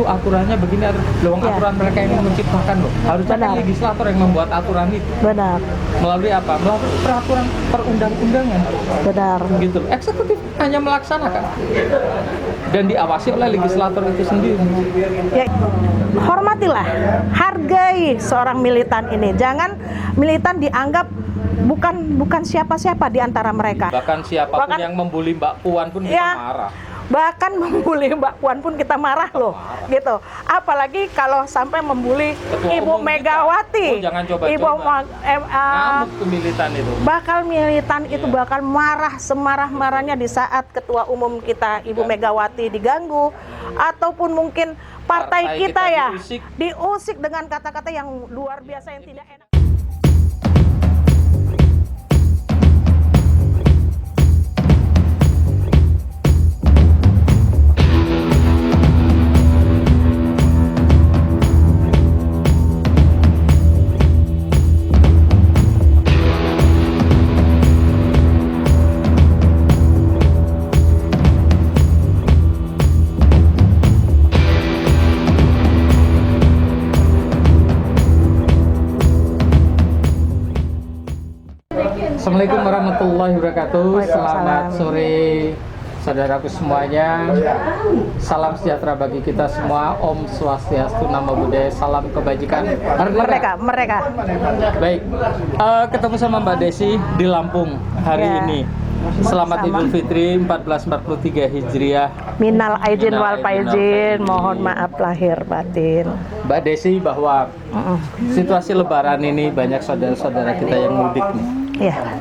itu aturannya begini, aturan mereka yang menciptakan loh. Harusnya kan legislator yang membuat aturan itu. Benar. Melalui apa? Melalui peraturan perundang-undangan. Benar. Gitu. Eksekutif hanya melaksanakan dan diawasi oleh legislator itu sendiri. Ya, hormatilah, hargai seorang militan ini. Jangan militan dianggap bukan siapa-siapa di antara mereka. Bahkan siapapun yang membuli Mbak Puan pun kita marah. Bahkan membuli Mbak Puan pun kita marah loh, gitu. Apalagi kalau sampai membuli Ibu Megawati. Jangan coba-coba. Ngamuk tuh militan itu. Militan itu bakal marah semarah-marahnya di saat Ketua Umum kita Ibu Megawati diganggu, ataupun mungkin partai kita ya diusik dengan kata-kata yang luar biasa yang tidak enak. Assalamualaikum warahmatullahi wabarakatuh. Selamat sore saudaraku semuanya. Salam sejahtera bagi kita semua. Om Swastiastu, Namo Buddhaya, salam kebajikan. Mereka. Baik, ketemu sama Mbak Desi di Lampung hari ini. Selamat Idul Fitri 1443 Hijriah. Minal aidin wal faizin, mohon maaf lahir batin. Mbak Desi, bahwa situasi Lebaran ini banyak saudara-saudara kita yang mudik nih.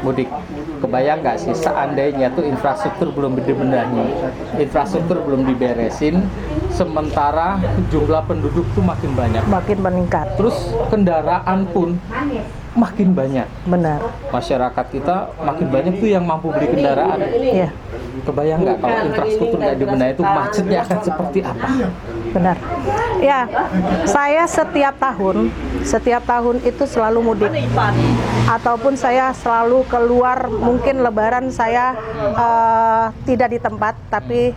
Mudik. Kebayang nggak sih seandainya tuh infrastruktur belum dibenahi, infrastruktur belum diberesin, sementara jumlah penduduk tuh makin banyak, makin meningkat, terus kendaraan pun makin banyak. Benar. Masyarakat kita makin banyak tuh yang mampu beli kendaraan. Iya. Kebayang nggak kalau infrastruktur nggak dibenahi itu macetnya akan seperti apa? Benar. Ya, saya setiap tahun itu selalu mudik. Ataupun saya selalu keluar, mungkin Lebaran saya tidak di tempat, tapi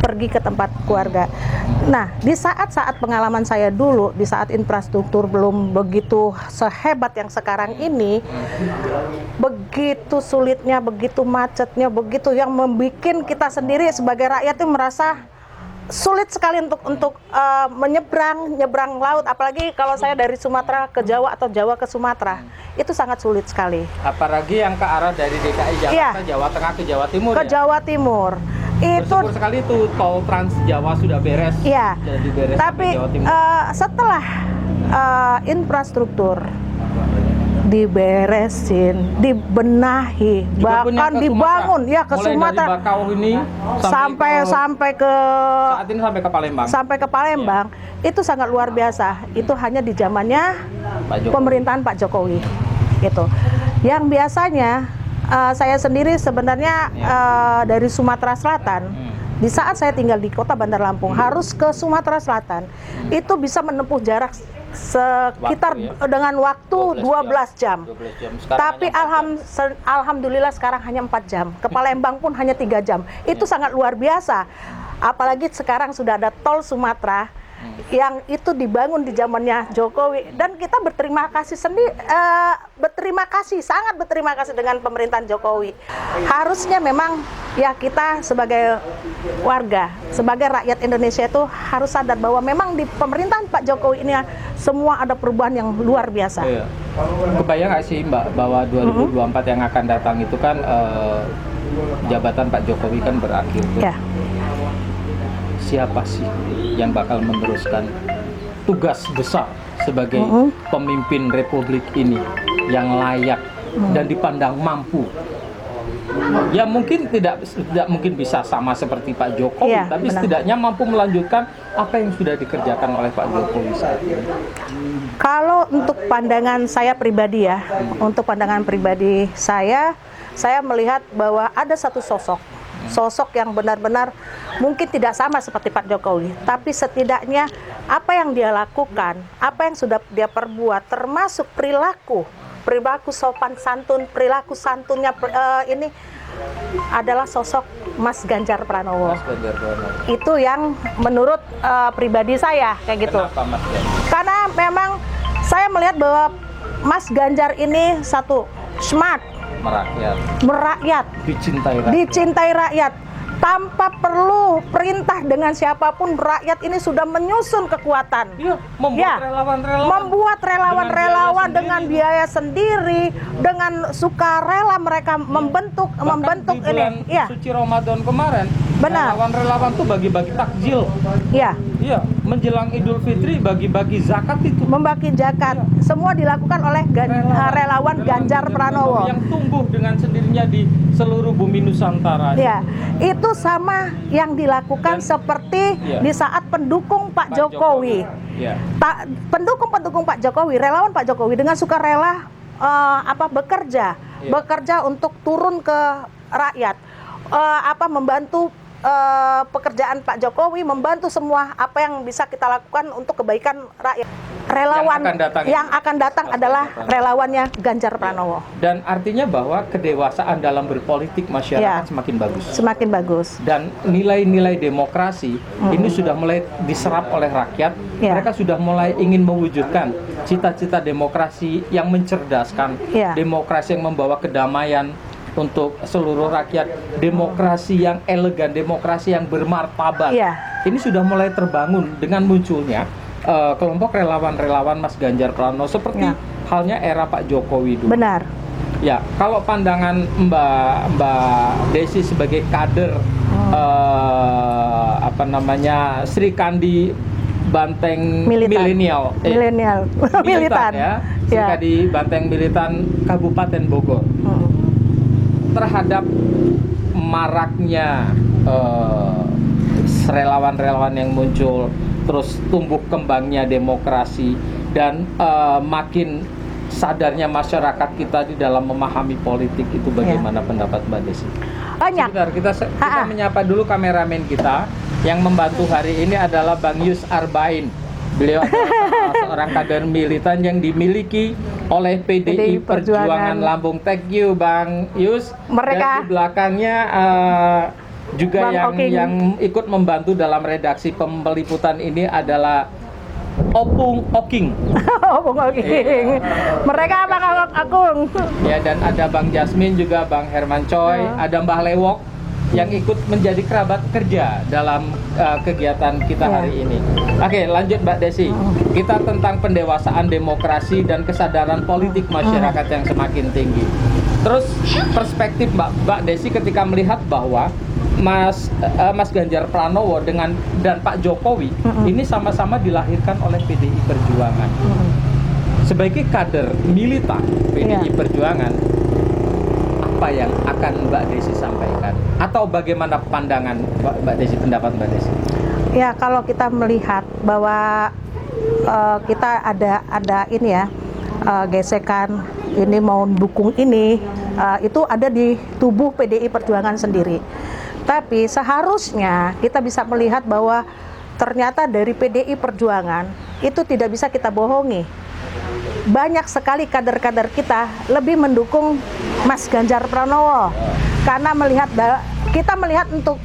pergi ke tempat keluarga. Nah, di saat-saat pengalaman saya dulu, di saat infrastruktur belum begitu sehebat yang sekarang ini, begitu sulitnya, begitu macetnya, begitu yang membuat kita sendiri sebagai rakyat itu merasa sulit sekali untuk menyeberang laut, apalagi kalau saya dari Sumatera ke Jawa atau Jawa ke Sumatera, itu sangat sulit sekali. Apalagi yang ke arah dari DKI Jakarta, Jawa Tengah ke Jawa Timur. Jawa Timur. Bersyukur sekali itu tol Trans Jawa sudah beres. Iya. Jadi beres. Tapi setelah infrastruktur diberesin, dibenahi, bahkan dibangun ke Sumatera, ini sampai ke saat ini sampai ke Palembang. Itu sangat luar biasa. Itu hanya di zamannya pemerintahan Pak Jokowi. Gitu. Yang biasanya saya sendiri sebenarnya dari Sumatera Selatan. Di saat saya tinggal di kota Bandar Lampung, harus ke Sumatera Selatan, itu bisa menempuh jarak sekitar dengan waktu 12 jam. Tapi alhamdulillah sekarang hanya 4 jam. Ke Palembang pun hanya 3 jam. Itu sangat luar biasa. Apalagi sekarang sudah ada tol Sumatera yang itu dibangun di zamannya Jokowi, dan kita berterima kasih sangat berterima kasih dengan pemerintahan Jokowi. Harusnya memang ya kita sebagai warga, sebagai rakyat Indonesia itu harus sadar bahwa memang di pemerintahan Pak Jokowi ini semua ada perubahan yang luar biasa. Iya. Kebayang nggak sih Mbak bahwa 2024 yang akan datang itu kan jabatan Pak Jokowi kan berakhir tuh. Ya. Siapa sih yang bakal meneruskan tugas besar sebagai pemimpin republik ini yang layak dan dipandang mampu? Ya mungkin tidak mungkin bisa sama seperti Pak Jokowi, tapi setidaknya mampu melanjutkan apa yang sudah dikerjakan oleh Pak Jokowi saat ini. Kalau untuk pandangan saya pribadi saya melihat bahwa ada satu sosok yang benar-benar mungkin tidak sama seperti Pak Jokowi, tapi setidaknya apa yang dia lakukan, apa yang sudah dia perbuat, termasuk perilaku perilaku sopan santun, perilaku santunnya ini adalah sosok Mas Ganjar Pranowo. Mas Ganjar Pranowo. Itu yang menurut pribadi saya kayak gitu. Kenapa Mas Ganjar? Karena memang saya melihat bahwa Mas Ganjar ini satu smart, merakyat, dicintai rakyat. Tanpa perlu perintah dengan siapapun, rakyat ini sudah menyusun kekuatan. Iya, membuat relawan-relawan dengan biaya sendiri, dengan sukarela mereka membentuk di bulan ini. Iya. Suci Ramadan kemarin, Benar. relawan-relawan tuh bagi-bagi takjil. Iya. Iya, menjelang Idul Fitri bagi-bagi zakat itu. Membagi zakat, semua dilakukan oleh relawan Ganjar Pranowo. Yang tumbuh dengan sendirinya di seluruh bumi Nusantara. Ya, itu sama yang dilakukan seperti di saat pendukung Pak Jokowi. Ya. Pendukung Pak Jokowi, relawan Pak Jokowi dengan sukarela bekerja untuk turun ke rakyat, membantu pekerjaan Pak Jokowi, membantu semua apa yang bisa kita lakukan untuk kebaikan rakyat. Relawan yang akan datang adalah relawannya Ganjar Pranowo. Dan artinya bahwa kedewasaan dalam berpolitik masyarakat semakin bagus. Semakin bagus. Dan nilai-nilai demokrasi ini sudah mulai diserap oleh rakyat. Mereka sudah mulai ingin mewujudkan cita-cita demokrasi yang mencerdaskan, demokrasi yang membawa kedamaian untuk seluruh rakyat, demokrasi yang elegan, demokrasi yang bermartabat. Ini sudah mulai terbangun dengan munculnya kelompok relawan-relawan Mas Ganjar Pranowo seperti halnya era Pak Jokowi dulu. Benar. Ya, kalau pandangan Mbak Desi sebagai kader Sri Kandi Banteng milenial, militan ya, Sri Kandi Banteng militan Kabupaten Bogor. Terhadap maraknya relawan-relawan yang muncul, terus tumbuh kembangnya demokrasi, dan makin sadarnya masyarakat kita di dalam memahami politik itu, bagaimana pendapat Mbak Desi? Banyak. Sebentar, kita menyapa dulu kameramen kita yang membantu hari ini adalah Bang Yus Arbain. Beliau adalah seorang kader militan yang dimiliki oleh PDI Perjuangan Lampung. Thank you Bang Yus. Dan di belakangnya juga yang ikut membantu dalam redaksi peliputan ini adalah Opung Oking. Opung Oking. Mereka apa Kang Agung? Ya, dan ada Bang Jasmine, juga Bang Herman Choi, ada Mbah Lewok yang ikut menjadi kerabat kerja dalam kegiatan kita hari ini. Oke, lanjut Mbak Desi. Kita tentang pendewasaan demokrasi dan kesadaran politik masyarakat yang semakin tinggi. Terus perspektif Mbak Desi ketika melihat bahwa Mas Ganjar Pranowo dan Pak Jokowi ini sama-sama dilahirkan oleh PDI Perjuangan. Sebagai kader militan PDI Perjuangan, apa yang akan Mbak Desi sampaikan? Atau bagaimana pandangan Mbak Desi, pendapat Mbak Desi? Ya, kalau kita melihat bahwa kita ada ini ya, gesekan ini mau dukung ini, itu ada di tubuh PDI Perjuangan sendiri. Tapi seharusnya kita bisa melihat bahwa ternyata dari PDI Perjuangan itu tidak bisa kita bohongi. Banyak sekali kader-kader kita lebih mendukung Mas Ganjar Pranowo karena kita melihat untuk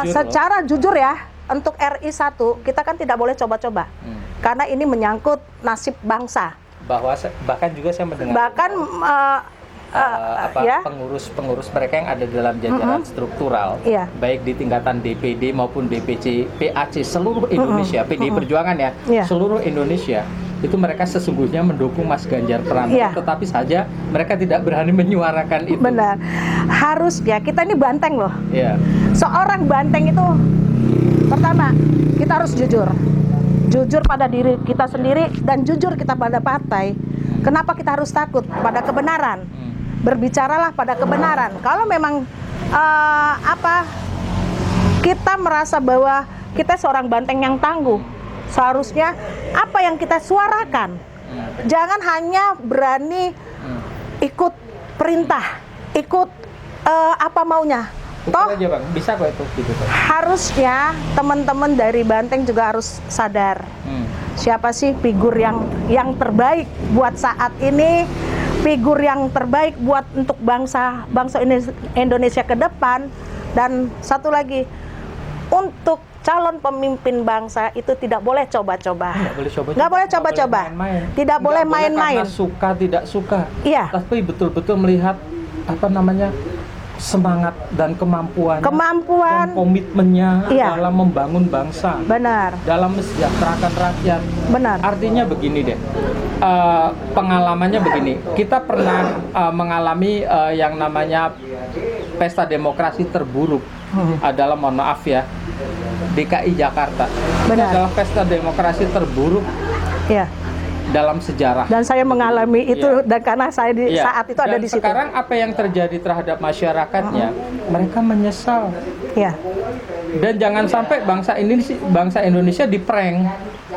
secara jujur ya, untuk RI 1 kita kan tidak boleh coba-coba karena ini menyangkut nasib bangsa. Bahkan juga saya mendengar pengurus mereka yang ada dalam jajaran struktural, baik di tingkatan DPD maupun DPC, PAC seluruh Indonesia, PDI Perjuangan seluruh Indonesia, itu mereka sesungguhnya mendukung Mas Ganjar Pranowo, tetapi saja mereka tidak berani menyuarakan itu. Benar, harusnya kita ini banteng loh. Seorang banteng itu pertama kita harus jujur pada diri kita sendiri dan jujur kita pada partai. Kenapa kita harus takut pada kebenaran? Berbicaralah pada kebenaran. Kalau memang kita merasa bahwa kita seorang banteng yang tangguh, seharusnya apa yang kita suarakan, jangan hanya berani ikut perintah, ikut apa maunya. Toh aja, Bang. Bisa kok itu gitu. Harusnya teman-teman dari Banteng juga harus sadar siapa sih figur yang terbaik buat saat ini, figur yang terbaik buat untuk bangsa Indonesia ke depan. Dan satu lagi, untuk calon pemimpin bangsa itu tidak boleh coba-coba. Nggak boleh coba-coba. Tidak boleh main-main. Karena suka tidak suka. Iya. Tapi betul-betul melihat semangat dan kemampuan dan komitmennya dalam membangun bangsa. Benar. Dalam mensejahterakan rakyat. Benar. Artinya begini deh. Pengalamannya begini. Kita pernah mengalami yang namanya pesta demokrasi terburuk adalah, mohon maaf ya, DKI Jakarta. Ini adalah pesta demokrasi terburuk dalam sejarah. Dan saya mengalami itu, dan karena saya saat itu ada di situ. Sekarang apa yang terjadi terhadap masyarakatnya, mereka menyesal. Dan jangan sampai bangsa Indonesia diprank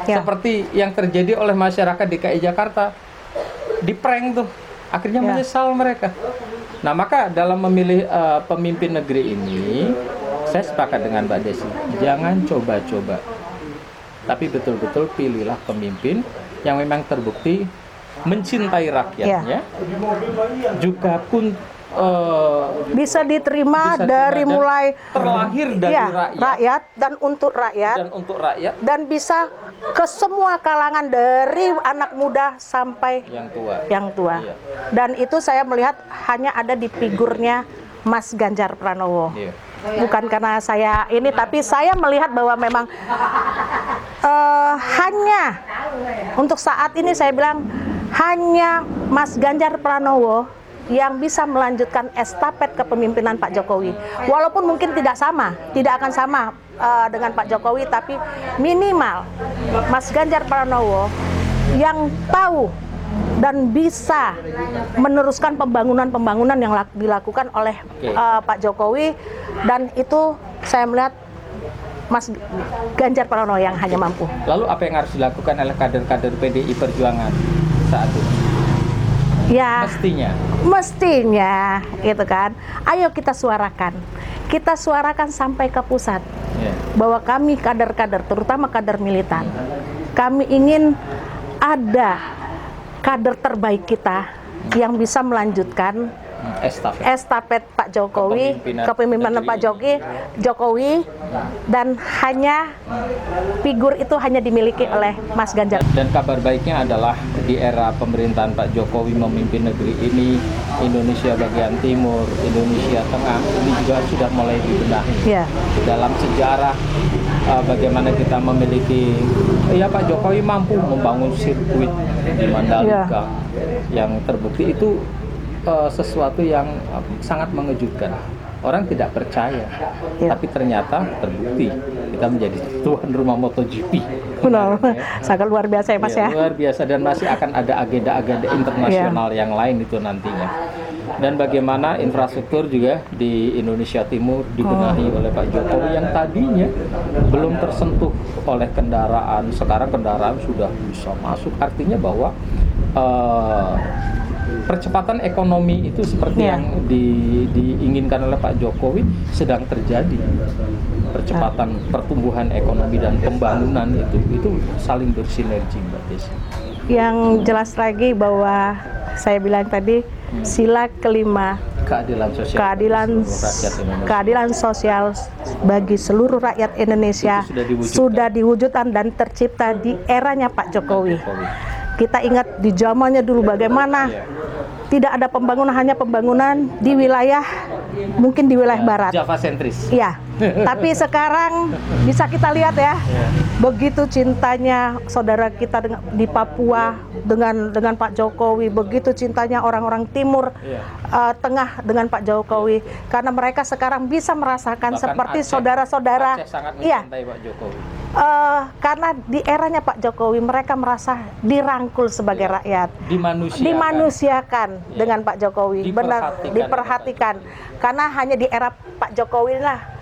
seperti yang terjadi oleh masyarakat DKI Jakarta. Diprank tuh, akhirnya menyesal mereka. Nah, maka dalam memilih pemimpin negeri ini, saya sepakat dengan Mbak Desi, jangan coba-coba. Tapi betul-betul pilihlah pemimpin yang memang terbukti mencintai rakyatnya, juga pun bisa diterima dari mulai terlahir dari rakyat dan untuk rakyat, dan bisa ke semua kalangan dari anak muda sampai yang tua. Dan itu saya melihat hanya ada di figurnya Mas Ganjar Pranowo. Bukan karena saya ini, tapi saya melihat bahwa memang hanya untuk saat ini saya bilang hanya Mas Ganjar Pranowo yang bisa melanjutkan estafet kepemimpinan Pak Jokowi. Walaupun mungkin tidak akan sama dengan Pak Jokowi, tapi minimal Mas Ganjar Pranowo yang tahu dan bisa meneruskan pembangunan yang dilakukan oleh Pak Jokowi, dan itu saya melihat Mas Ganjar Pranowo yang hanya mampu. Lalu apa yang harus dilakukan oleh kader-kader PDI Perjuangan saat ini? Ya, mestinya gitu kan. Ayo kita suarakan sampai ke pusat, bahwa kami kader-kader, terutama kader militan, kami ingin ada kader terbaik kita yang bisa melanjutkan estafet Pak Jokowi, kepemimpinan Pak Jokowi, dan hanya figur itu hanya dimiliki oleh Mas Ganjar. Dan kabar baiknya adalah di era pemerintahan Pak Jokowi memimpin negeri ini, Indonesia bagian timur, Indonesia tengah ini juga sudah mulai dibenahi. Dalam sejarah bagaimana kita memiliki, Pak Jokowi mampu membangun sirkuit di Mandalika yang terbukti itu sesuatu yang sangat mengejutkan. Orang tidak percaya, tapi ternyata terbukti kita menjadi tuan rumah MotoGP. Benar, sangat luar biasa ya Mas ya. Luar biasa, dan masih akan ada agenda-agenda internasional yang lain itu nantinya. Dan bagaimana infrastruktur juga di Indonesia Timur dibenahi oleh Pak Jokowi yang tadinya belum tersentuh oleh kendaraan, sekarang kendaraan sudah bisa masuk. Artinya bahwa percepatan ekonomi itu seperti yang diinginkan oleh Pak Jokowi sedang terjadi. Percepatan pertumbuhan ekonomi dan pembangunan itu saling bersinergi, Mbak Desi. Yang jelas lagi bahwa saya bilang tadi, sila kelima, keadilan sosial bagi seluruh rakyat Indonesia sudah diwujudkan dan tercipta di eranya Pak Jokowi. Kita ingat di zamannya dulu bagaimana tidak ada pembangunan, hanya pembangunan di wilayah, mungkin di wilayah barat. Java sentris. Tapi sekarang bisa kita lihat begitu cintanya saudara kita di Papua dengan Pak Jokowi, begitu cintanya orang-orang timur tengah dengan Pak Jokowi, karena mereka sekarang bisa merasakan bahkan seperti saudara-saudara. Pak Jokowi. Karena di eranya Pak Jokowi mereka merasa dirangkul sebagai rakyat, dimanusiakan dengan Pak Jokowi, diperhatikan. Karena hanya di era Pak Jokowi lah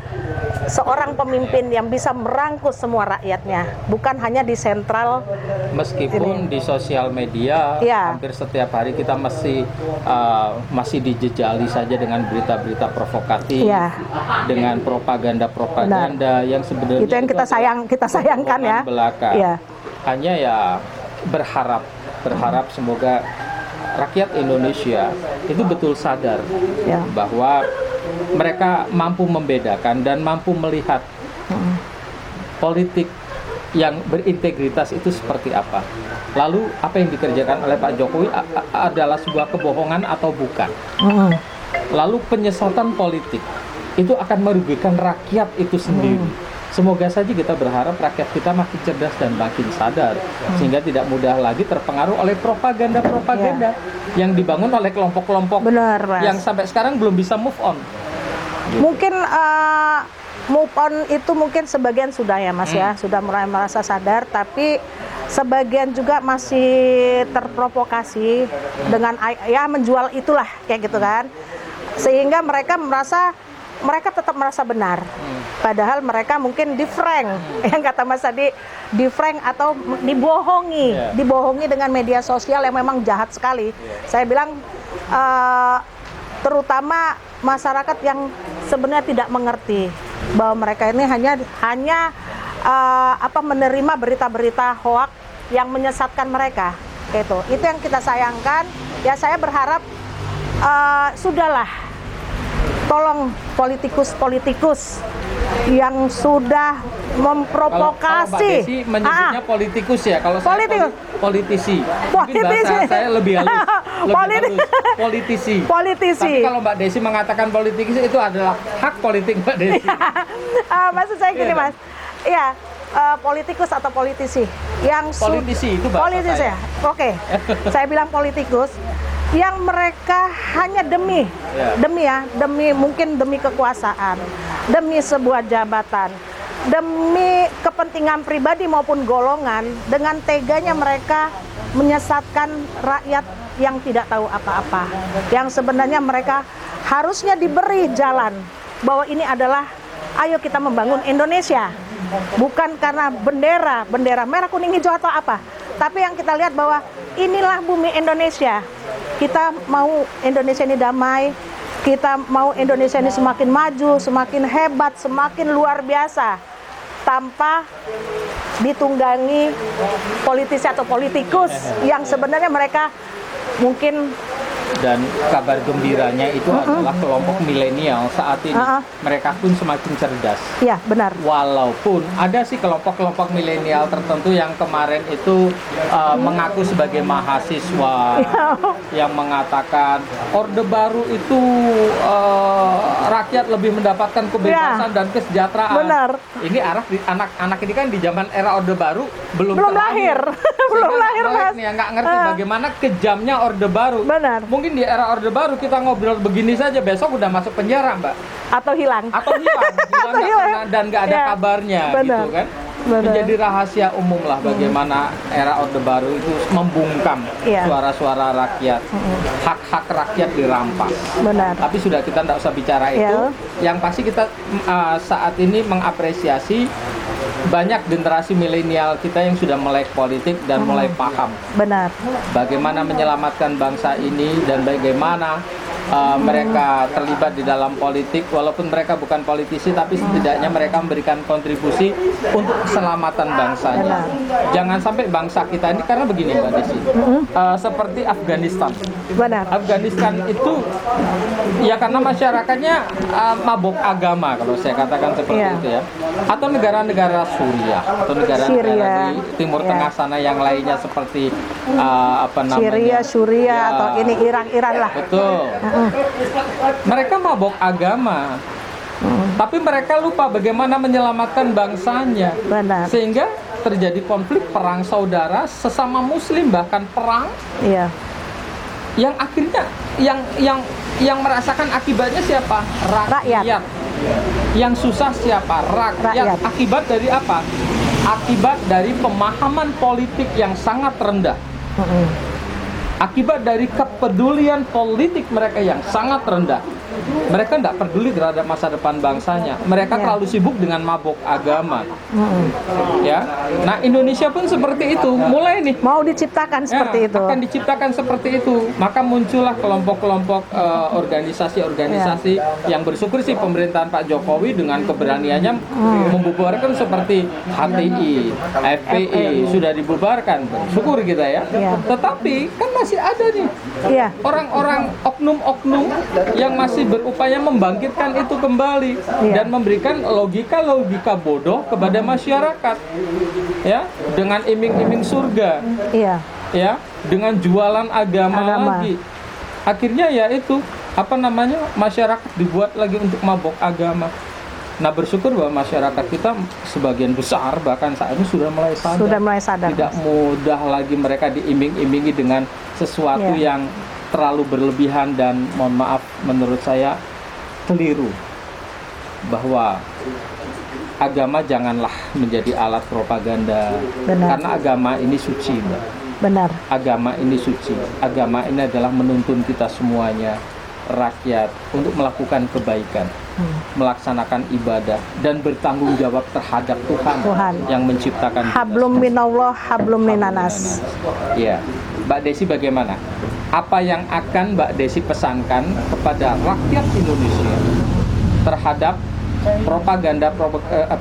seorang pemimpin yang bisa merangkul semua rakyatnya, bukan hanya di sentral. Meskipun di sosial media hampir setiap hari kita masih dijejali saja dengan berita-berita provokatif, dengan propaganda yang sebenarnya itu yang kita sayangkan ya. hanya ya berharap semoga rakyat Indonesia itu betul sadar Ya. bahwa mereka mampu membedakan dan mampu melihat politik yang berintegritas itu seperti apa. Lalu apa yang dikerjakan oleh Pak Jokowi adalah sebuah kebohongan atau bukan. Lalu penyesatan politik itu akan merugikan rakyat itu sendiri. Semoga saja kita berharap rakyat kita makin cerdas dan makin sadar, sehingga tidak mudah lagi terpengaruh oleh propaganda-propaganda yang dibangun oleh kelompok-kelompok Benar, Mas. yang sampai sekarang belum bisa move on. Mungkin move on itu mungkin sebagian sudah ya Mas ya, sudah mulai merasa sadar, tapi sebagian juga masih terprovokasi dengan ya menjual itulah kayak gitu kan, sehingga mereka tetap merasa benar, padahal mereka mungkin di-prank, yang kata Mas tadi, di-prank atau dibohongi dengan media sosial yang memang jahat sekali. Saya bilang terutama masyarakat yang sebenarnya tidak mengerti bahwa mereka ini hanya menerima berita-berita hoak yang menyesatkan mereka, gitu. Itu yang kita sayangkan. Ya saya berharap sudahlah, tolong politikus yang sudah memprovokasi. Kalau Mbak Desi menyebutnya politikus ya, kalau saya politisi. Mungkin bahasa saya lebih halus. Politisi. Tapi kalau Mbak Desi mengatakan politikus itu adalah hak politik Mbak Desi. Maksud saya gini Mas, ya politikus atau politisi yang politisi itu bahasa politisi saya. Ya, oke. Saya bilang politikus yang mereka hanya demi mungkin demi kekuasaan, demi sebuah jabatan, demi kepentingan pribadi maupun golongan, dengan teganya mereka menyesatkan rakyat yang tidak tahu apa-apa, yang sebenarnya mereka harusnya diberi jalan bahwa ini adalah ayo kita membangun Indonesia, bukan karena bendera merah kuning hijau atau apa, tapi yang kita lihat bahwa inilah bumi Indonesia. Kita mau Indonesia ini damai, kita mau Indonesia ini semakin maju, semakin hebat, semakin luar biasa, tanpa ditunggangi politisi atau politikus yang sebenarnya mereka mungkin. Dan kabar gembiranya itu adalah kelompok milenial saat ini mereka pun semakin cerdas. Iya, benar. Walaupun ada sih kelompok-kelompok milenial tertentu yang kemarin itu mengaku sebagai mahasiswa yang mengatakan Orde Baru itu rakyat lebih mendapatkan kebebasan dan kesejahteraan. Benar. Ini anak-anak ini kan di zaman era Orde Baru belum lahir. Belum lahir, Mas. Nih, nggak ngerti bagaimana kejamnya Orde Baru. Benar. Mungkin di era Orde Baru kita ngobrol begini saja, besok udah masuk penjara, Mbak. Atau hilang Dan nggak ada kabarnya. Benar. Gitu kan. Benar. Menjadi rahasia umum lah bagaimana era Orde Baru itu membungkam suara-suara rakyat, hak-hak rakyat dirampas. Benar. Tapi sudah, kita tidak usah bicara itu. Yang pasti kita saat ini mengapresiasi banyak generasi milenial kita yang sudah melek politik dan mulai paham. Benar. Bagaimana menyelamatkan bangsa ini dan bagaimana mereka terlibat di dalam politik, walaupun mereka bukan politisi, tapi setidaknya mereka memberikan kontribusi untuk keselamatan bangsanya. Jangan sampai bangsa kita ini, karena begini Mbak Desi, seperti Afghanistan. Benar. Afghanistan itu ya karena masyarakatnya mabok agama, kalau saya katakan seperti itu ya. Atau negara-negara Suriah atau negara-negara di Timur Tengah sana yang lainnya seperti Syria atau ini Iran lah. Betul. Mereka mabok agama, tapi mereka lupa bagaimana menyelamatkan bangsanya. Benar. Sehingga terjadi konflik, perang saudara sesama Muslim, bahkan perang. Iya. Yang akhirnya yang merasakan akibatnya siapa? Rakyat. Yang susah siapa? Rakyat. Akibat dari apa? Akibat dari pemahaman politik yang sangat rendah. Akibat dari kepedulian politik mereka yang sangat rendah. mereka tidak peduli terhadap masa depan bangsanya. Mereka terlalu sibuk dengan mabok agama. Ya, nah Indonesia pun seperti itu. Mulai nih Mau diciptakan seperti itu. akan diciptakan seperti itu. Maka muncullah kelompok-kelompok organisasi yang bersyukur sih pemerintahan Pak Jokowi dengan keberaniannya membubarkan seperti HTI, FPI sudah dibubarkan. Bersyukur kita ya. Tetapi kan masih ada nih Iya. orang-orang oknum-oknum yang masih berupaya membangkitkan itu kembali dan memberikan logika-logika bodoh kepada masyarakat, ya, dengan iming-iming surga, Iya. ya, dengan jualan agama lagi. Akhirnya ya itu masyarakat dibuat lagi untuk mabok agama. Nah, bersyukur bahwa masyarakat kita sebagian besar bahkan saat ini sudah mulai sadar. Tidak mudah lagi mereka diiming-imingi dengan sesuatu yang terlalu berlebihan dan mohon maaf menurut saya keliru. Bahwa agama janganlah menjadi alat propaganda. Karena agama ini suci, Mbak. Benar. Agama ini suci. Agama ini adalah menuntun kita semuanya, rakyat, untuk melakukan kebaikan, melaksanakan ibadah dan bertanggung jawab terhadap Tuhan yang menciptakan. Hablum minallah, hablum minanas. Ya, Mbak Desi bagaimana? Apa yang akan Mbak Desi pesankan kepada rakyat Indonesia terhadap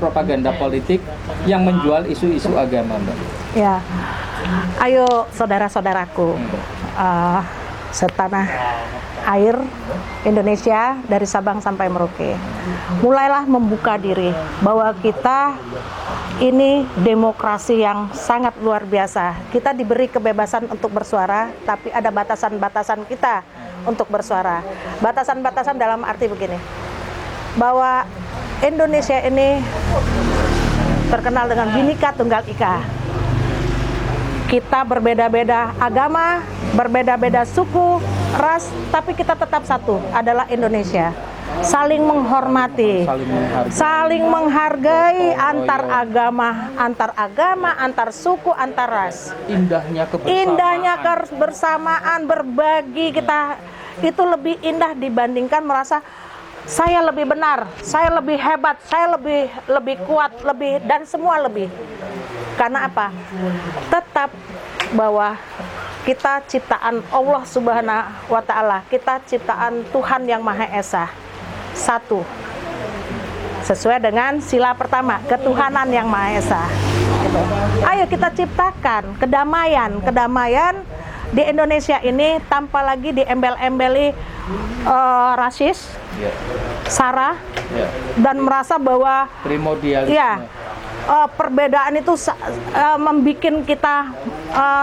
propaganda politik yang menjual isu-isu agama, Mbak? Ya, ayo saudara-saudaraku, setanah air Indonesia dari Sabang sampai Merauke, mulailah membuka diri bahwa kita ini demokrasi yang sangat luar biasa. Kita diberi kebebasan untuk bersuara, tapi ada batasan-batasan kita untuk bersuara. Batasan-batasan dalam arti begini, bahwa Indonesia ini terkenal dengan Bhinneka Tunggal Ika. Kita berbeda-beda agama, berbeda-beda suku, ras, tapi kita tetap satu, adalah Indonesia. Saling menghormati, saling menghargai antar agama, antar suku, antar ras. Indahnya kebersamaan, berbagi kita itu lebih indah dibandingkan merasa saya lebih benar, saya lebih hebat, saya lebih kuat, dan semua lebih. Karena apa? Tetap bahwa kita ciptaan Allah Subhanahu wa Ta'ala, kita ciptaan Tuhan yang Maha Esa, satu, sesuai dengan sila pertama, ketuhanan yang Maha Esa. Gitu. Ayo kita ciptakan kedamaian di Indonesia ini tanpa lagi diembel-embeli rasis, sara, dan merasa bahwa primordialisme. Perbedaan itu membuat kita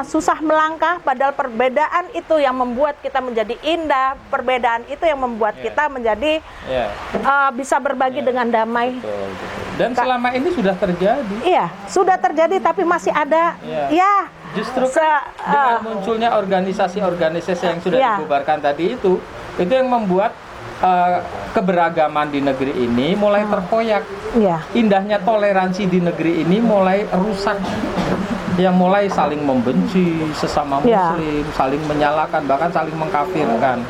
susah melangkah, padahal perbedaan itu yang membuat kita menjadi indah, perbedaan itu yang membuat kita menjadi bisa berbagi dengan damai. Betul. Dan selama ini sudah terjadi. Iya, sudah terjadi, tapi masih ada. Justru dengan munculnya organisasi-organisasi yang sudah dibubarkan tadi itu yang membuat keberagaman di negeri ini mulai terkoyak. Indahnya toleransi di negeri ini mulai rusak. Yang mulai saling membenci sesama muslim, saling menyalahkan, bahkan saling mengkafirkan.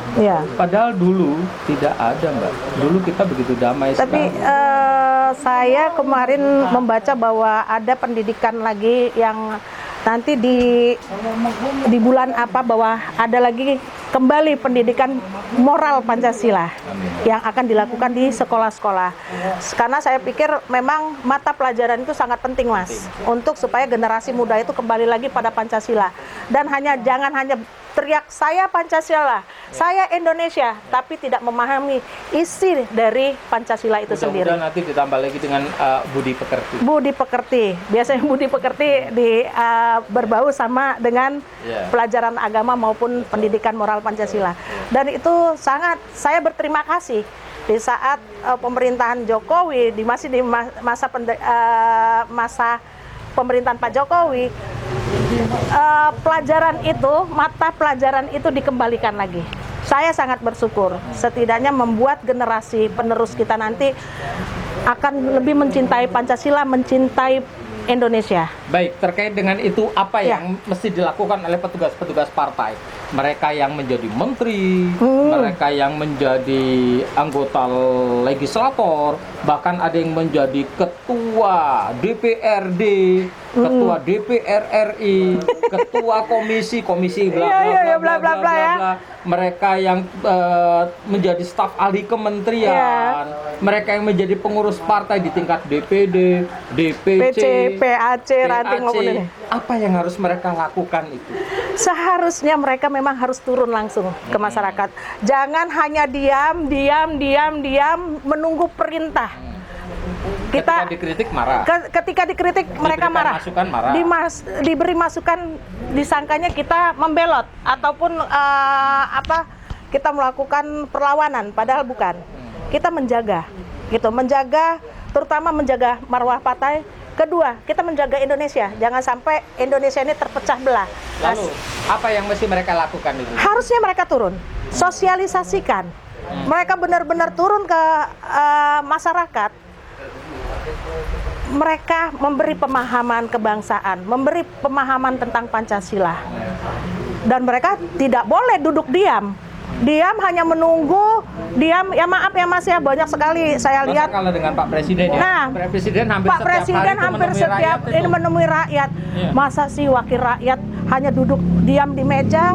Padahal dulu tidak ada, Mbak. Dulu kita begitu damai. Tapi saya kemarin membaca bahwa ada pendidikan lagi yang nanti di bulan apa, bahwa ada lagi kembali pendidikan moral Pancasila yang akan dilakukan di sekolah-sekolah. Karena saya pikir memang mata pelajaran itu sangat penting, Mas, untuk supaya generasi muda itu kembali lagi pada Pancasila. Dan jangan hanya teriak saya Pancasila, saya Indonesia, tapi tidak memahami isi dari Pancasila itu sendiri. Mudah-mudahan nanti ditambah lagi dengan budi pekerti. Budi pekerti, biasanya budi pekerti berbau sama dengan pelajaran agama maupun pendidikan moral Pancasila. Dan itu saya berterima kasih di saat pemerintahan Jokowi, masih di masa pemerintahan Pak Jokowi, mata pelajaran itu dikembalikan lagi. Saya sangat bersyukur, setidaknya membuat generasi penerus kita nanti akan lebih mencintai Pancasila, mencintai Indonesia. Baik, terkait dengan itu apa Ya. yang mesti dilakukan oleh petugas-petugas partai? Mereka yang menjadi menteri, mereka yang menjadi anggota legislator, bahkan ada yang menjadi ketua DPRD, ketua DPR RI, ketua komisi bla bla Iya, bla bla bla ya. bla. Mereka yang menjadi staf ahli kementerian, mereka yang menjadi pengurus partai di tingkat DPD, DPC, PAC, ranting maupun ini. apa yang harus mereka lakukan itu? Seharusnya mereka memang harus turun langsung ke masyarakat. Jangan hanya diam menunggu perintah. Ketika dikritik marah. Ketika dikritik mereka Diberikan marah. masukan, marah. Diberi masukan, disangkanya kita membelot ataupun kita melakukan perlawanan, padahal bukan. Kita menjaga, gitu, terutama menjaga marwah partai. Kedua, kita menjaga Indonesia, jangan sampai Indonesia ini terpecah belah. Lalu apa yang mesti mereka lakukan itu? Harusnya mereka turun, sosialisasikan. Mereka benar-benar turun ke masyarakat. Mereka memberi pemahaman kebangsaan, memberi pemahaman tentang Pancasila. Dan mereka tidak boleh duduk diam. Diam hanya menunggu, ya maaf ya Mas ya, banyak sekali saya lihat. Kalau dengan Pak Presiden ya, Nah, Presiden hampir Pak setiap Presiden hari itu hampir menemui setiap rakyat ini itu. menemui rakyat. Iya. Masa sih wakil rakyat hanya duduk diam di meja,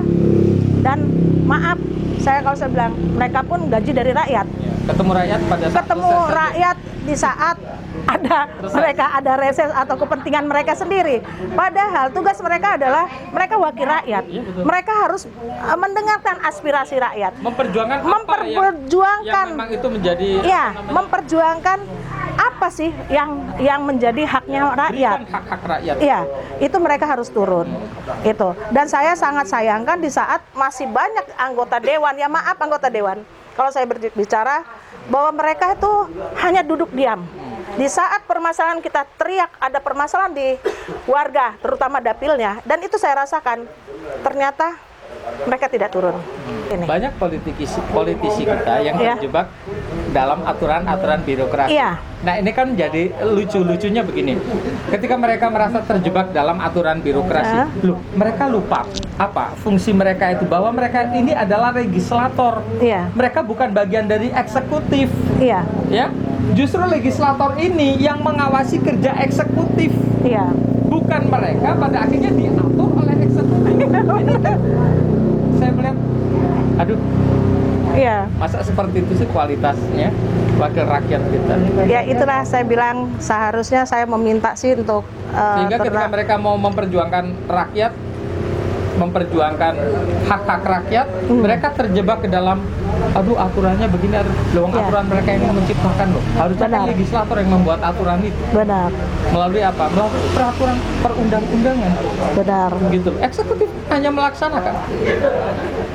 dan maaf, kalau saya bilang mereka pun gaji dari rakyat. Ya, ketemu rakyat pada saat Ketemu selesai. rakyat di saat mereka ada reses atau kepentingan mereka sendiri. Padahal tugas mereka adalah mereka wakil rakyat. Iya, betul. Mereka harus mendengarkan aspirasi rakyat. Memperjuangkan apa Memperjuangkan. yang memang itu menjadi Ya, memperjuangkan apa sih yang menjadi haknya rakyat. berikan hak-hak rakyat. Iya, itu mereka harus turun. Itu. Dan saya sangat sayangkan di saat masih banyak anggota dewan, ya maaf anggota dewan, kalau saya berbicara bahwa mereka itu hanya duduk diam. Di saat permasalahan kita teriak, ada permasalahan di warga, terutama dapilnya, dan itu saya rasakan, ternyata mereka tidak turun. Ini. Banyak politisi kita yang Iya. terjebak dalam aturan-aturan birokrasi. Iya. Nah, ini kan jadi lucu-lucunya begini. Ketika mereka merasa terjebak dalam aturan birokrasi, mereka lupa apa fungsi mereka itu, bahwa mereka ini adalah legislator. Iya. Mereka bukan bagian dari eksekutif. Iya. Ya, justru legislator ini yang mengawasi kerja eksekutif. Iya. Bukan mereka pada akhirnya diatur oleh eksekutif. Ini kan, saya melihat, aduh, Iya. masa seperti itu sih kualitasnya wakil rakyat kita. Ya itulah saya bilang, seharusnya saya meminta sih untuk Sehingga ketika mereka mau memperjuangkan rakyat, memperjuangkan hak-hak rakyat, mereka terjebak ke dalam, aduh aturannya begini, loh Ya. aturan mereka yang menciptakan loh. Harusnya kan Benar. legislator yang membuat aturan itu. benar, Melalui apa? Melalui peraturan perundang-undangan. benar. Gitu. Eksekutif hanya melaksanakan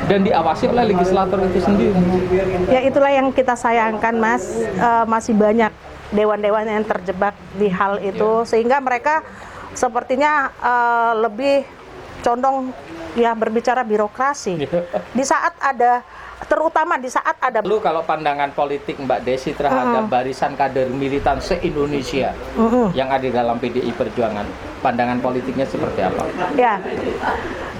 dan diawasi oleh legislator itu sendiri. Ya itulah yang kita sayangkan Mas, masih banyak dewan-dewan yang terjebak di hal itu, sehingga mereka sepertinya lebih condong ya berbicara birokrasi. Di saat ada, terutama di saat ada. Lalu kalau pandangan politik Mbak Desi terhadap barisan kader militan se-Indonesia yang ada di dalam PDI Perjuangan, pandangan politiknya seperti apa? Ya,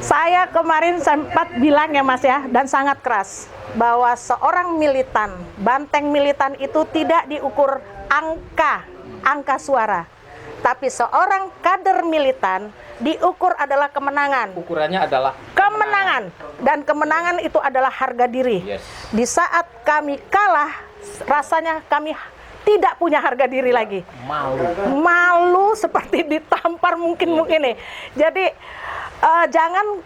saya kemarin sempat bilang ya Mas ya, dan sangat keras, bahwa seorang militan, banteng militan itu tidak diukur angka suara, tapi seorang kader militan diukur adalah kemenangan. Ukurannya adalah Kemenangan, dan kemenangan itu adalah harga diri. Yes. Di saat kami kalah, rasanya kami tidak punya harga diri lagi. Malu seperti ditampar mungkin nih. Jadi jangan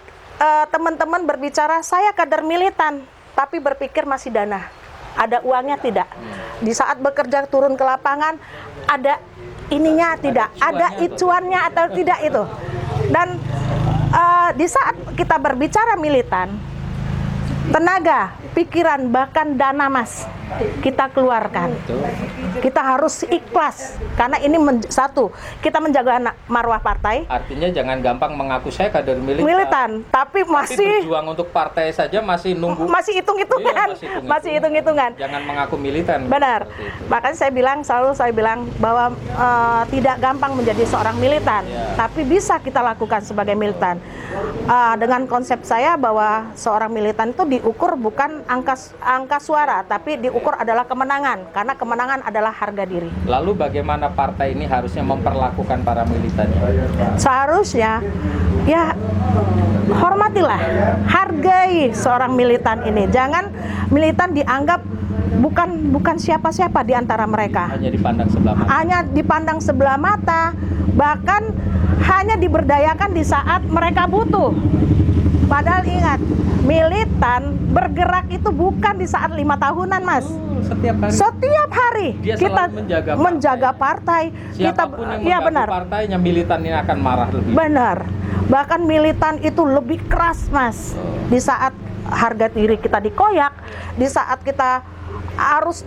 teman-teman berbicara saya kader militan, tapi berpikir masih dana. Ada uangnya tidak. Di saat bekerja turun ke lapangan, ada ininya tidak, ada icuannya atau tidak itu. Dan di saat kita berbicara militan, tenaga, pikiran, bahkan dana, Mas, kita keluarkan. Kita harus ikhlas karena ini satu, kita menjaga marwah partai. Artinya jangan gampang mengaku saya kader Militan, tapi masih berjuang untuk partai saja masih nunggu. Masih hitung-hitungan. Iya, masih hitung-hitungan. Jangan mengaku militan. Benar. Makanya selalu saya bilang bahwa tidak gampang menjadi seorang militan, tapi bisa kita lakukan sebagai militan. Dengan konsep saya bahwa seorang militan itu diukur bukan angka suara, tapi diukur adalah kemenangan, karena kemenangan adalah harga diri. Lalu bagaimana partai ini harusnya memperlakukan para militannya? Seharusnya ya hormatilah, hargai seorang militan ini. Jangan militan dianggap bukan siapa-siapa di antara mereka. Hanya dipandang sebelah mata. Hanya dipandang sebelah mata, bahkan hanya diberdayakan di saat mereka butuh. Padahal ingat, militan bergerak itu bukan di saat 5 tahunan, Mas. Setiap hari. Dia kita menjaga partai. Siapapun yang mengganggu partainya, militan ini akan marah lebih. Benar. Bahkan militan itu lebih keras, Mas. Di saat harga diri kita dikoyak, di saat kita harus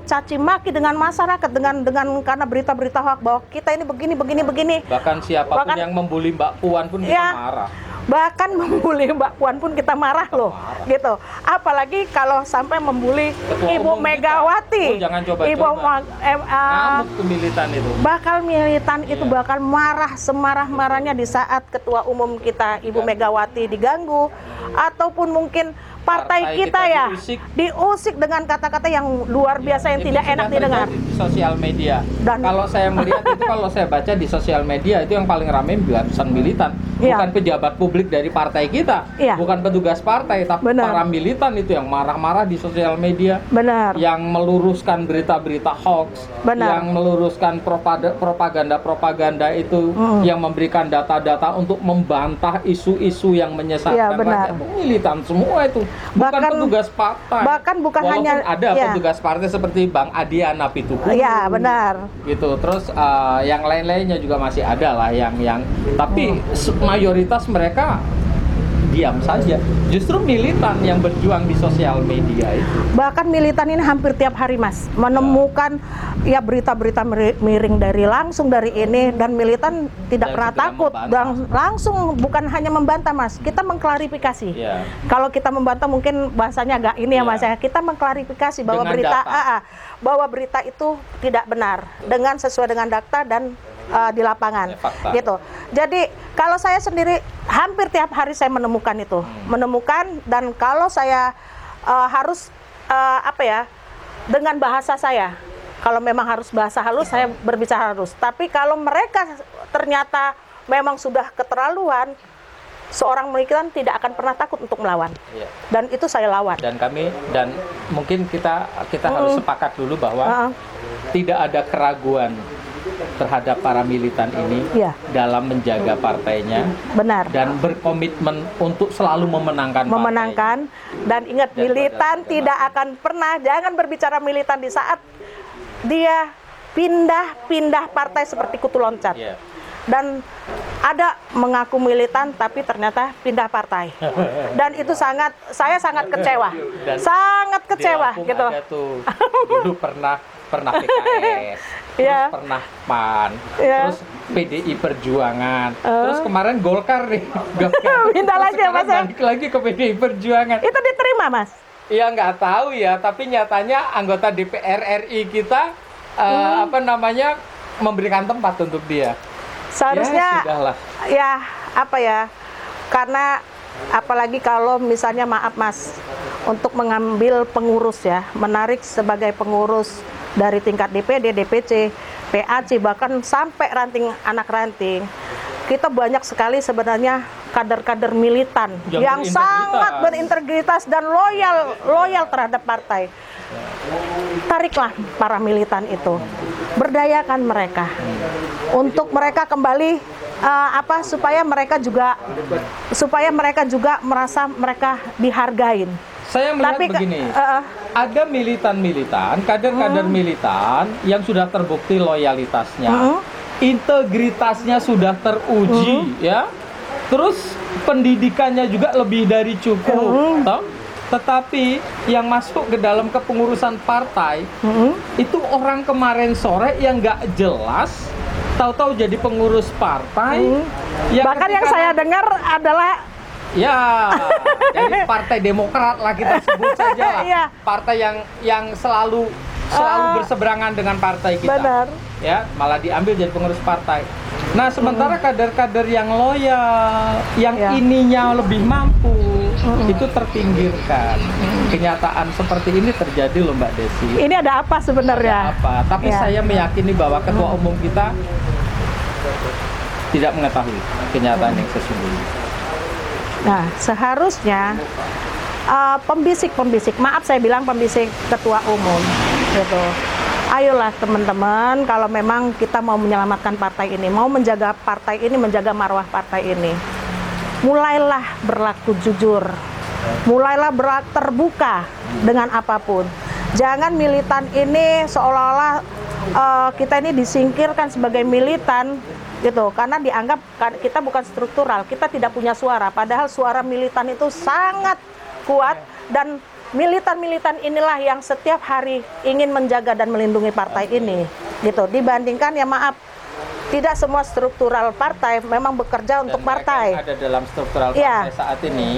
caci maki dengan masyarakat dengan karena berita-berita hoax bahwa kita ini begini. Bahkan siapapun yang membuli Mbak Puan pun kita marah. Bahkan membuli Mbak Puan pun kita marah loh, gitu. Apalagi kalau sampai membuli Ibu Megawati. Jangan coba-coba. Militan itu. Militan itu bakal marah semarah-marahnya di saat ketua umum kita Ibu Megawati diganggu, ataupun mungkin partai kita ya diusik dengan kata-kata yang luar biasa yang tidak enak didengar di sosial media. Dan kalau saya melihat itu, kalau saya baca di sosial media itu yang paling ramai barisan militan, bukan pejabat publik dari partai kita, bukan petugas partai, tapi para militan itu yang marah-marah di sosial media, yang meluruskan berita-berita hoax, yang meluruskan propaganda itu, yang memberikan data-data untuk membantah isu-isu yang menyesatkan rakyat. Militan semua itu. Bukan petugas partai. Bukan walaupun hanya ada petugas partai seperti Bang Adiana Pituku. Iya, benar. Gitu. Terus yang lain-lainnya juga masih ada lah yang tapi mayoritas mereka diam saja. Justru militan yang berjuang di sosial media itu. Bahkan militan ini hampir tiap hari, Mas, menemukan berita-berita miring langsung dari ini, dan militan tidak pernah takut dan langsung bukan hanya membantah, Mas. Kita mengklarifikasi. Kalau kita membantah mungkin bahasanya agak ini ya, Mas ya. Kita mengklarifikasi bahwa bahwa berita itu tidak benar dengan sesuai dengan data dan di lapangan, gitu. Jadi kalau saya sendiri hampir tiap hari saya menemukan itu, dan kalau saya harus dengan bahasa saya, kalau memang harus bahasa halus saya berbicara halus. Tapi kalau mereka ternyata memang sudah keterlaluan, seorang militan tidak akan pernah takut untuk melawan. Dan itu saya lawan. Dan mungkin kita harus sepakat dulu bahwa tidak ada keraguan terhadap para militan ini dalam menjaga partainya, dan berkomitmen untuk selalu memenangkan. Dan ingat, militan tidak akan pernah, jangan berbicara militan di saat dia pindah partai seperti kutu loncat. Dan ada mengaku militan tapi ternyata pindah partai. Dan itu saya sangat kecewa. Sangat kecewa gitu. Ada tuh, dulu pernah PKS, terus pernah PAN, terus PDI Perjuangan, terus kemarin Golkar nih. Pindah lagi ya, Mas. Balik lagi ke PDI Perjuangan. Itu diterima, Mas? Iya, nggak tahu ya, tapi nyatanya anggota DPR RI kita memberikan tempat untuk dia. Seharusnya karena apalagi kalau misalnya maaf, Mas, untuk mengambil pengurus menarik sebagai pengurus dari tingkat DPD, DPC, PAC, bahkan sampai anak ranting. Kita banyak sekali sebenarnya kader-kader militan yang sangat berintegritas dan loyal terhadap partai. Tariklah para militan itu, berdayakan mereka untuk mereka kembali supaya mereka juga merasa mereka dihargain. Saya melihat begini, ada militan-militan, kader-kader militan yang sudah terbukti loyalitasnya, integritasnya sudah teruji, terus pendidikannya juga lebih dari cukup, Tetapi yang masuk ke dalam kepengurusan partai itu orang kemarin sore yang nggak jelas, tahu-tahu jadi pengurus partai. Bahkan yang saya dengar adalah ya, jadi Partai Demokrat lah kita sebut saja lah. Iya. Partai yang selalu berseberangan dengan partai kita. Benar. Ya, malah diambil jadi pengurus partai. Nah, sementara kader-kader yang loyal, yang ininya lebih mampu, itu terpinggirkan. Kenyataan seperti ini terjadi loh Mbak Desi. Ini ada apa sebenarnya? Ada apa? Tapi Ya. saya meyakini bahwa ketua umum kita tidak mengetahui kenyataan yang sesungguhnya. Nah, seharusnya pembisik-pembisik, maaf saya bilang pembisik ketua umum, gitu. Ayolah teman-teman, kalau memang kita mau menyelamatkan partai ini, mau menjaga partai ini, menjaga marwah partai ini, mulailah berlaku jujur, mulailah terbuka dengan apapun. Jangan militan ini seolah-olah kita ini disingkirkan sebagai militan, gitu, karena dianggap kita bukan struktural, kita tidak punya suara, padahal suara militan itu sangat kuat, dan militan-militan inilah yang setiap hari ingin menjaga dan melindungi partai ini, gitu. Dibandingkan ya maaf, tidak semua struktural partai memang bekerja untuk partai. Ada dalam struktural partai saat ini,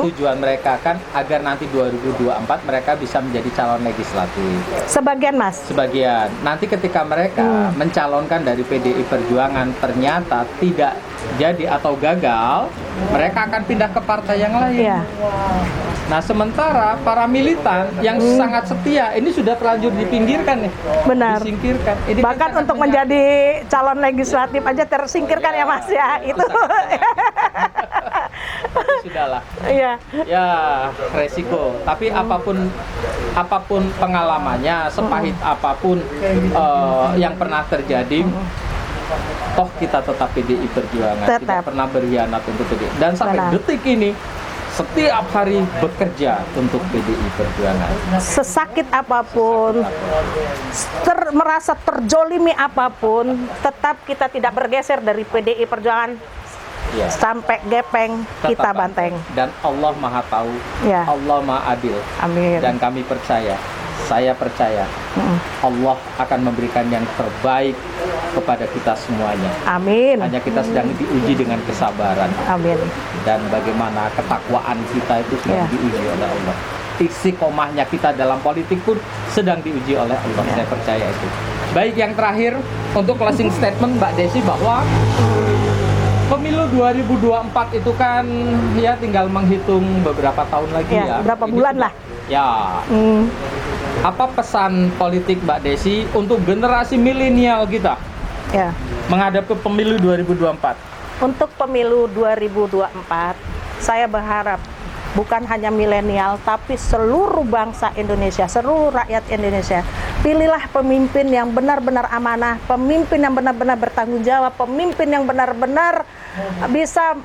tujuan mereka kan agar nanti 2024 mereka bisa menjadi calon legislatif. Sebagian Mas. Sebagian. Nanti ketika mereka mencalonkan dari PDI Perjuangan ternyata tidak jadi atau gagal, mereka akan pindah ke partai yang lain. Iya. Nah, sementara para militan yang sangat setia ini sudah terlanjur dipinggirkan nih. Benar. Disingkirkan. Ini Bahkan kan untuk menjadi calon legislatif aja tersingkirkan ya Mas ya. Itu. Tapi sudahlah. Iya. Ya, resiko. Tapi apapun pengalamannya, sepahit apapun yang pernah terjadi, toh kita tetap PDI Perjuangan. Tidak pernah berkhianat untuk PDI. Dan sampai detik ini setiap hari bekerja untuk PDI Perjuangan. Sesakit apapun, merasa terjolimi apapun, tetap kita tidak bergeser dari PDI Perjuangan. Ya. Sampai gepeng kita banteng. Dan Allah Maha Tahu, Allah Maha Adil. Amin. Dan kami percaya, saya percaya, Allah akan memberikan yang terbaik kepada kita semuanya. Amin. Hanya kita sedang diuji dengan kesabaran. Amin. Dan bagaimana ketakwaan kita itu sedang diuji oleh Allah. Istiqomahnya kita dalam politik pun sedang diuji oleh Allah. Saya percaya itu. Baik, yang terakhir untuk closing statement Mbak Desi, bahwa pemilu 2024 itu kan ya tinggal menghitung beberapa tahun lagi ya. Beberapa bulan lah. Ya. Apa pesan politik Mbak Desi untuk generasi milenial kita menghadapi pemilu 2024? Untuk pemilu 2024, saya berharap bukan hanya milenial, tapi seluruh bangsa Indonesia, seluruh rakyat Indonesia, pilihlah pemimpin yang benar-benar amanah, pemimpin yang benar-benar bertanggung jawab, pemimpin yang benar-benar bisa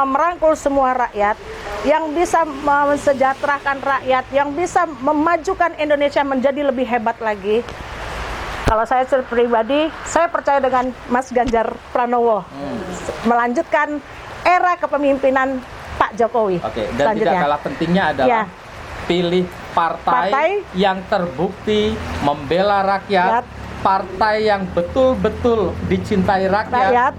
merangkul semua rakyat, yang bisa mensejahterakan rakyat, yang bisa memajukan Indonesia menjadi lebih hebat lagi. Kalau saya pribadi, saya percaya dengan Mas Ganjar Pranowo melanjutkan era kepemimpinan Pak Jokowi. Oke, dan tidak kalah pentingnya adalah pilih partai yang terbukti membela rakyat, partai yang betul-betul dicintai rakyat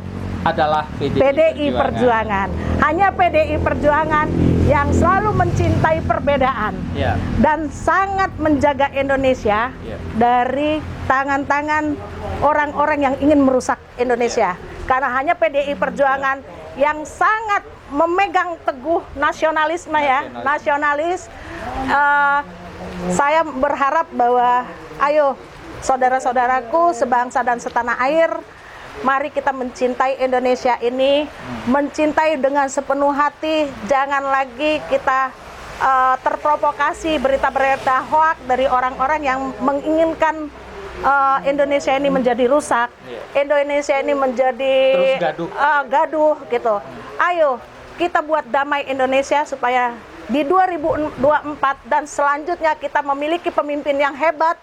adalah PDI Perjuangan. Hanya PDI Perjuangan yang selalu mencintai perbedaan dan sangat menjaga Indonesia dari tangan-tangan orang-orang yang ingin merusak Indonesia. Karena hanya PDI Perjuangan yang sangat memegang teguh nasionalisme nasionalis. Saya berharap bahwa ayo saudara-saudaraku sebangsa dan setanah air, mari kita mencintai Indonesia ini, mencintai dengan sepenuh hati. Jangan lagi kita terprovokasi berita-berita hoak dari orang-orang yang menginginkan Indonesia ini menjadi rusak, Indonesia ini menjadi gaduh gitu. Ayo kita buat damai Indonesia supaya di 2024 dan selanjutnya kita memiliki pemimpin yang hebat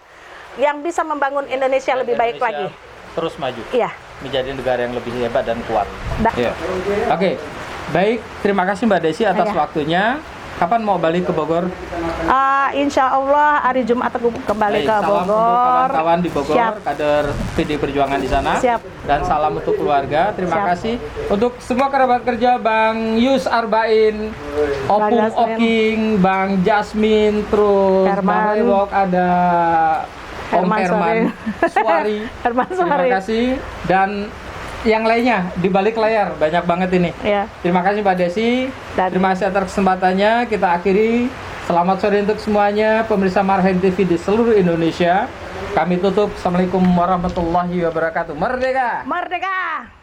yang bisa membangun Indonesia lebih baik lagi. Terus maju. Iya. Menjadi negara yang lebih hebat dan kuat. Oke, baik. Terima kasih Mbak Desi atas waktunya. Kapan mau balik ke Bogor? Insya Allah hari Jumat aku kembali ke Salam untuk Bogor. kawan-kawan di Bogor, Siap. kader PD Perjuangan di sana. Siap. Dan salam untuk keluarga. Terima Siap. kasih untuk semua kerabat kerja Bang Yus Arbain, Opung Jasmine. Oking, Bang Jasmine, terus Herman. Bang Rewok, ada Om Herman Herman Suari. Herman Terima Suari. kasih dan yang lainnya di balik layar banyak banget ini. Ya. Terima kasih Mbak Desi. Dan- Terima kasih atas kesempatannya. Kita akhiri. Selamat sore untuk semuanya pemirsa Marhain TV di seluruh Indonesia. Kami tutup. Assalamualaikum warahmatullahi wabarakatuh. Merdeka! Merdeka!